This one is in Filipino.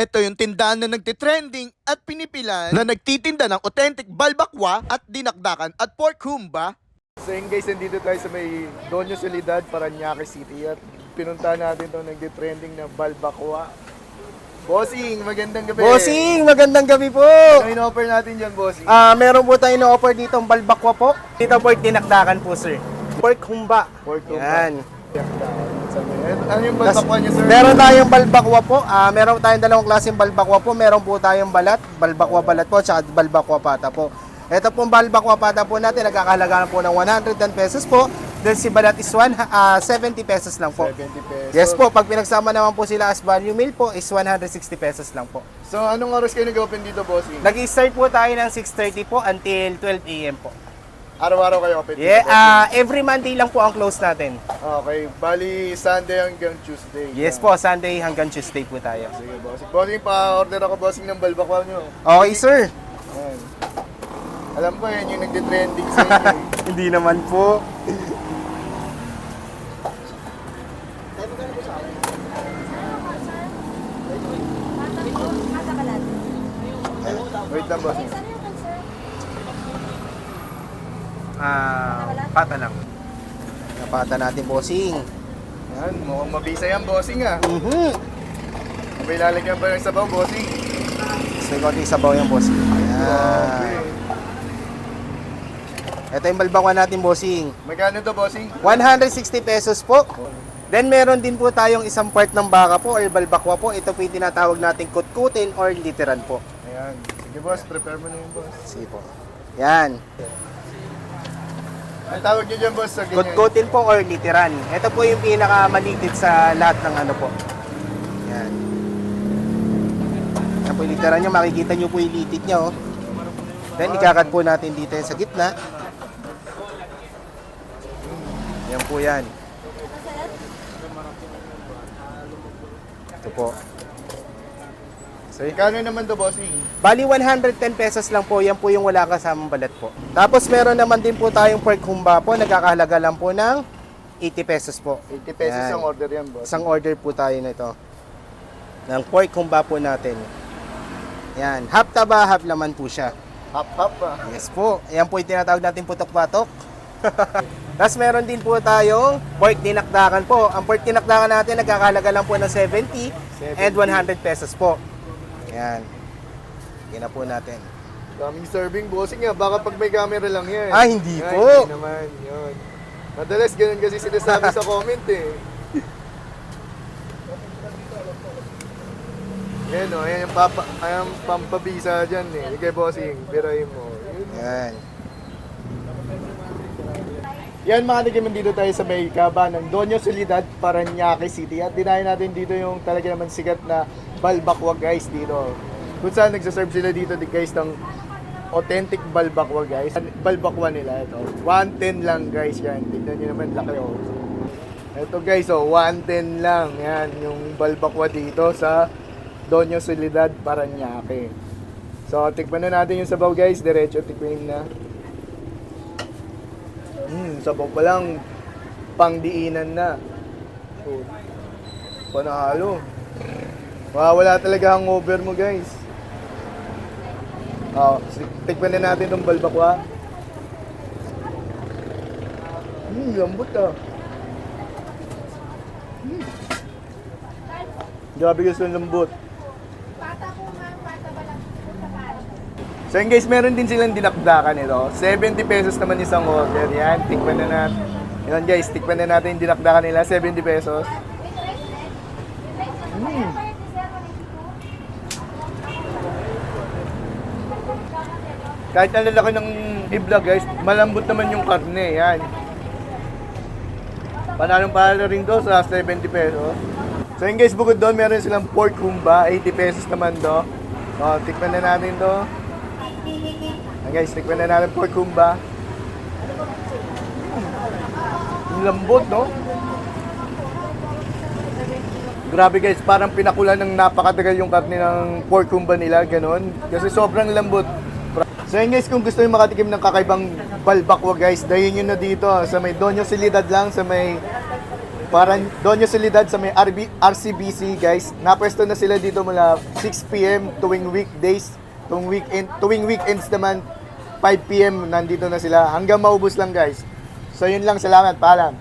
Ito yung tindahan na nagtitrending at pinipilan na nagtitinda ng authentic balbakwa at dinakdakan at pork humba. So yun guys, nandito tayo sa may Doña Soledad, Parañaque City at pinunta natin itong nagtitrending na balbakwa. Bossing, magandang gabi. Bossing, magandang gabi po. Ano in-offer natin dyan, Bossing? Meron po tayo na-offer dito ang balbakwa po. Dito pork dinakdakan po, sir. Pork humba. Pork humba. Yan. Ano yung balbakwa niya, sir? Meron tayong balbakwa po. Meron tayong dalawang klaseng balbakwa po. Meron po tayong balat, balbakwa balat po, at balbakwa pata po. Ito pong balbakwa pata po natin, nagkakahalaga po ng 110 pesos po. Then si balat is 70 pesos lang po. 70 pesos. Yes po, pag pinagsama naman po sila as value meal po is 160 pesos lang po. So anong oras kayo nag-open dito, Bossing? Nag-start po tayo ng 6:30 po until 12 AM po. Araw-araw kayo open dito, Yeah, Bossing? every Monday lang po ang close natin. Okay, bali Sunday hanggang Tuesday. Yes po, Sunday hanggang Tuesday po tayo. Sige, Bossing. Bossing, pa-order ako, Bossing, ng balbakwa nyo. Okay, sir. Ayan. Alam ko, yan yung nagtitrending sa inyo. Hindi naman po. Wait lang, Bossing. Pata lang. Napata natin, bossing. Yan, mukhang mabisa yan, Bossing, ah. May lalagyan pa ng sabaw, Bossing. So, konting sabaw yung bossing. Grabe. Ayan. Ito yung balbakwa natin, bossing. Magkano to, Bossing? 160 pesos po. Then, meron din po tayong isang part ng baka po or balbakwa po. Ito po yung tinatawag natin kutkutin or literan po. Ayan. Sige, boss. Prepare mo na yun, boss. Sige po. Yan. Ang tawag niyo dyan, boss, sa ganyan? Kutkutin po or literan. Ito po yung pinakamalitid sa lahat ng ano po. Yan. Yan po yung literan nyo. Makikita nyo po yung litid nyo. Oh. Then, ikakat po natin dito sa gitna. Yan po yan. Ito po. So, ikano naman to, Bossing? Bali 110 pesos lang po, yan po yung wala kasamang balat po. Tapos meron naman din po tayong pork humba po, nagkakahalaga lang po ng 80 pesos po. 80 pesos Yan. ang order yan, boss. Isang order po tayo nito. Ng pork humba po natin. Yan, half taba, half laman po siya. Hap-hap, ah. Yes po, yan po yung tinatawag natin putok-patok. Tapos meron din po tayong pork dinakdakan po. Ang pork dinakdakan natin nagkakahalaga lang po ng 70 and 100 pesos po. Yan. Yan na po natin. Daming serving, Bossing, ah. Baka pag may camera lang yan. Hindi Ay, po. Hindi naman, yun. Madalas ganun kasi sinasabi sa comment, eh. Yan, oh. Ayan yung pampabisa dyan, eh. Sige, Bossing. Birahin mo. Yun. Yan. Yan, mga nagiman, dito tayo sa may kaba ng Doña Soledad, Parañaque City. At dinahin natin dito yung talaga naman sikat na balbakwa, guys, dito. Kung saan nagsaserve sila dito, guys, ng authentic balbakwa, guys. Balbakwa nila, ito. 110 lang, guys, yan. Tignan nyo naman, laki, oh. Ito, guys, oh, 110 lang. Yan, yung balbakwa dito sa Doña Soledad, Parañaque. So, tikman na natin yung sabaw, guys. Diretso, tikman na. Sabaw pa lang, pangdiinan na. So, panalo. Wala talaga hangover mo, guys. Tikman na natin itong balbakwa. Lambot, ah. Grabe gusto ng lambot. So yun, guys, meron din silang dinakdakan ito. 70 pesos naman isang order. Yan, tikman na natin. Yan, guys, tikman na natin yung dinakdakan nila. 70 pesos. Kahit ang lalaki ng ibla, guys, malambot naman yung karne. Yan. Panalong panalo rin to sa 70 pesos. So yun, guys, bukod doon, meron silang pork humba. 80 pesos naman to. So, tikman na natin to. Guys, tikman na natin pork humba. Ang lambot, no? Grabe, guys, parang pinakulan ng napakatagal yung karne ng pork humba nila, ganun. Kasi sobrang lambot. So yun, guys, kung gusto nyo makatikim ng kakaibang balbakwa, guys, dahin nyo na dito sa may Doña Soledad lang, sa may Parang Doña Soledad sa may RCBC, guys. Napwesto na sila dito mula 6 p.m. tuwing weekdays. Tuwing weekends naman, 5 p.m. nandito na sila. Hanggang maubos lang, guys. So, yun lang. Salamat. Paalam.